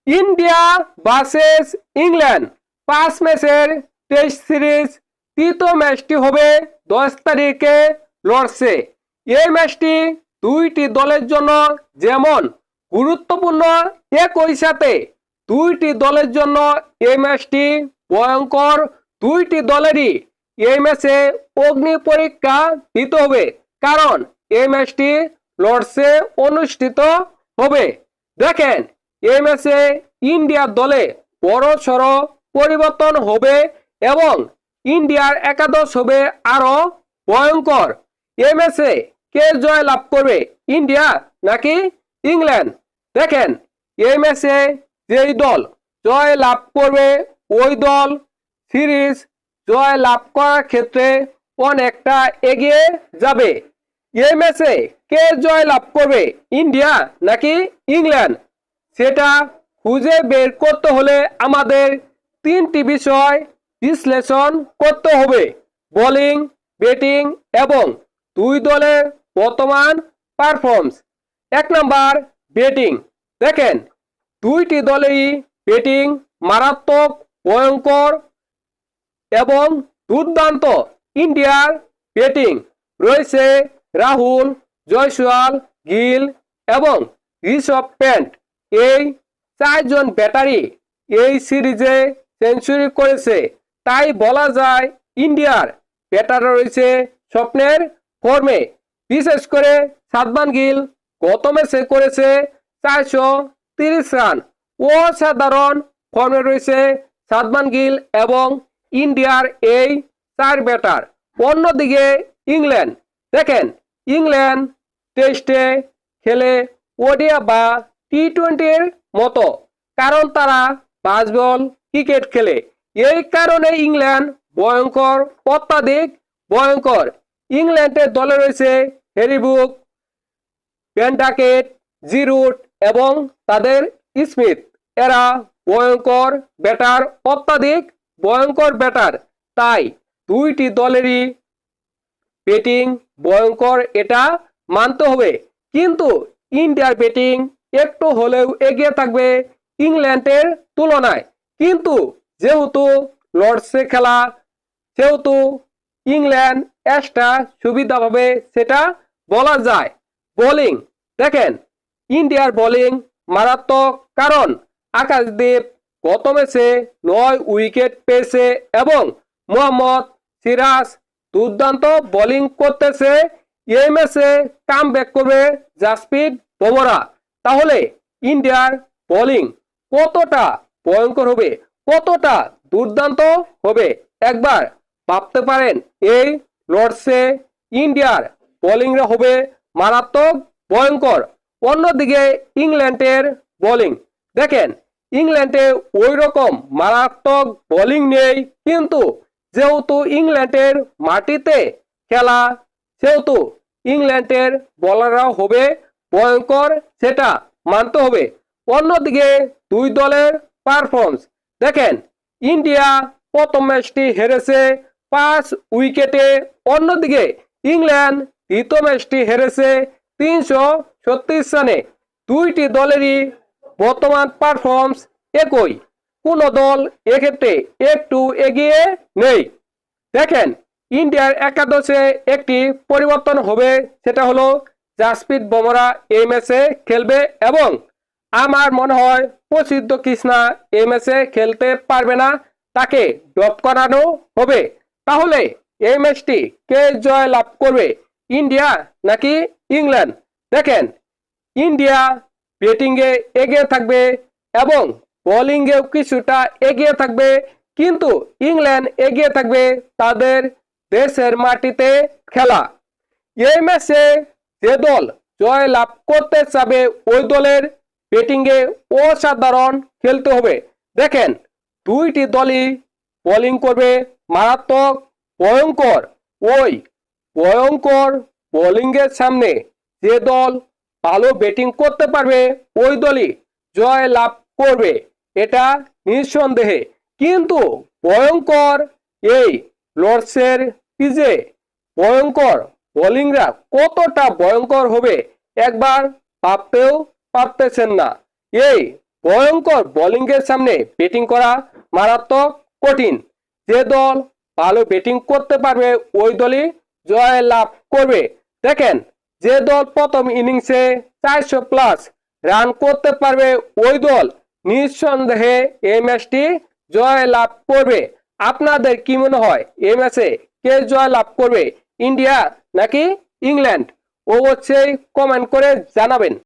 India versus England 5 ম্যাচের test series তৃতীয় ম্যাচটি হবে 10 তারিখে লর্ডসে। এই ম্যাচটি দুইটি দলের জন্য যেমন গুরুত্বপূর্ণ, একই সাথে দুইটি দলের জন্য এই ম্যাচটি ভয়ঙ্কর। দুইটি দলেরই এই ম্যাচে অগ্নি পরীক্ষা দিতে হবে, কারণ এই ম্যাচটি লর্ডসে অনুষ্ঠিত হবে। দেখেন, এই ম্যাচে ইন্ডিয়ার দলে বড়সড় পরিবর্তন হবে এবং ইন্ডিয়ার একাদশ হবে আরো ভয়ঙ্কর। এই ম্যাচে কে জয় লাভ করবে, ইন্ডিয়া নাকি ইংল্যান্ড? দেখেন, এই ম্যাচে যেই দল জয় লাভ করবে ওই দল সিরিজ জয় লাভ করার ক্ষেত্রে অনেকটা এগিয়ে যাবে। এই ম্যাচে কে জয় লাভ করবে, ইন্ডিয়া নাকি ইংল্যান্ড? সেটা খুঁজে বের করতে হলে আমাদের 3টি বিষয় বিশ্লেষণ করতে হবে: বোলিং, ব্যাটিং এবং দুই দলের বর্তমান পারফরম্যান্স। 1 নম্বর, ব্যাটিং। দেখেন, দুইটি দলেরই ব্যাটিং মারাত্মক, ভয়ঙ্কর এবং দুর্দান্ত। ইন্ডিয়ার ব্যাটিং রয়েছে রাহুল, জয়সওয়াল, গিল এবং ঋষভ প্যান্ট। এই 4জন ব্যাটারি এই সিরিজে সেঞ্চুরি করেছে। তাই বলা যায় ইন্ডিয়ার ব্যাটাররা রয়েছে স্বপ্নের ফর্মে। বিশেষ করে সাদমান গিল গত ম্যাচে করেছে 430 রান। অসাধারণ ফর্মে রয়েছে সাদমান গিল এবং ইন্ডিয়ার এই 4 ব্যাটার। অন্যদিকে ইংল্যান্ড, দেখেন, ইংল্যান্ড টেস্টে খেলে ওডিআই বা টি20-র মতো, কারণ তারা 5 বল ক্রিকেট খেলে। এই কারণে ইংল্যান্ড ভয়ঙ্কর, অত্যাধিক ভয়ঙ্কর। ইংল্যান্ডের দলে রয়েছে হ্যারি ব্রুক, বেন ডাকেট, জিরুট এবং তাদের স্মিথ। এরা ভয়ঙ্কর ব্যাটার, অত্যাধিক ভয়ঙ্কর ব্যাটার। তাই দুইটি দলেরই ব্যাটিং ভয়ঙ্কর, এটা মানতে হবে। কিন্তু ইন্ডিয়ার ব্যাটিং একটু হলেও এগিয়ে থাকবে ইংল্যান্ডের তুলনায়। কিন্তু যেহেতু লর্ডসে খেলা, সেহেতু ইংল্যান্ড এক্সট্রা সুবিধা পাবে, সেটা বলা যায়। বোলিং, দেখেন, ইন্ডিয়ার বোলিং মারাত্মক, কারণ আকাশদীপ গত ম্যাচে 9 উইকেট পেয়েছে এবং মোহাম্মদ সিরাজ দুর্দান্ত বোলিং করতেছে। এই ম্যাচে কামব্যাক করবে জাসপ্রীত বুমরা। তাহলে ইন্ডিয়ার বোলিং কতটা ভয়ঙ্কর হবে, কতটা দুর্দান্ত হবে, একবার ভাবতে পারেন। এই লর্ডসে ইন্ডিয়ার বোলিংরা হবে মারাত্মক, ভয়ঙ্কর। অন্যদিকে ইংল্যান্ডের বোলিং, দেখেন, ইংল্যান্ডে ওই রকম মারাত্মক বোলিং নেই, কিন্তু যেহেতু ইংল্যান্ডের মাটিতে খেলা, সেহেতু ইংল্যান্ডের বোলাররাও হবে ভয়ঙ্কর, সেটা মানতে হবে। অন্যদিকে দুই দলের পারফরম্যান্স, দেখেন, ইন্ডিয়া প্রথম ম্যাচটি হেরেছে 5 উইকেটে। অন্যদিকে ইংল্যান্ড দ্বিতীয় ম্যাচটি হেরেছে 336 রানে। দুইটি দলেরই বর্তমান পারফরম্যান্স একই, কোন দল এক্ষেত্রে একটু এগিয়ে নেই। দেখেন, ইন্ডিয়ার একাদশে একটি পরিবর্তন হবে, সেটা হলো জাসপ্রীত বুমরা এই ম্যাচে খেলবে এবং আমার মনে হয় প্রসিদ্ধ কৃষ্ণা এই ম্যাচে খেলতে পারবে না, তাকে ড্রপ করানো হবে। তাহলে এই ম্যাচটি কে জয় লাভ করবে, ইন্ডিয়া নাকি ইংল্যান্ড? দেখেন, ইন্ডিয়া ব্যাটিংয়ে এগিয়ে থাকবে এবং বোলিংয়েও কিছুটা এগিয়ে থাকবে, কিন্তু ইংল্যান্ড এগিয়ে থাকবে তাদের দেশের মাটিতে খেলা। এই ম্যাচে যে দল জয় লাভ করতে চাবে ওই দলের ব্যাটিংয়ে অসাধারণ খেলতে হবে। দেখেন, দুইটি দলই বোলিং করবে মারাত্মক, ভয়ঙ্কর। ওই ভয়ঙ্কর বোলিংয়ের সামনে যে দল ভালো ব্যাটিং করতে পারবে ওই দলই জয় লাভ করবে, এটা নিঃসন্দেহে। কিন্তু ভয়ঙ্কর এই লর্ডসের পিচে ভয়ঙ্কর বোলিংরা কতটা ভয়ঙ্কর হবে একবার ভাবতেও পারতেছেন না। এই ভয়ঙ্কর বোলিং এর সামনে ব্যাটিং করা মারাত্মক কঠিন। যে দল ভালো ব্যাটিং করতে পারবে ওই দলই জয় লাভ করবে। দেখেন, যে দল প্রথম ইনিংসে 400 প্লাস রান করতে পারবে ওই দল নিঃসন্দেহে এই ম্যাচটি জয় লাভ করবে। আপনাদের কি মনে হয় এই ম্যাচে কে জয় লাভ করবে, ইন্ডিয়া নাকি ইংল্যান্ড? অবশ্যই কমেন্ট করে জানাবেন।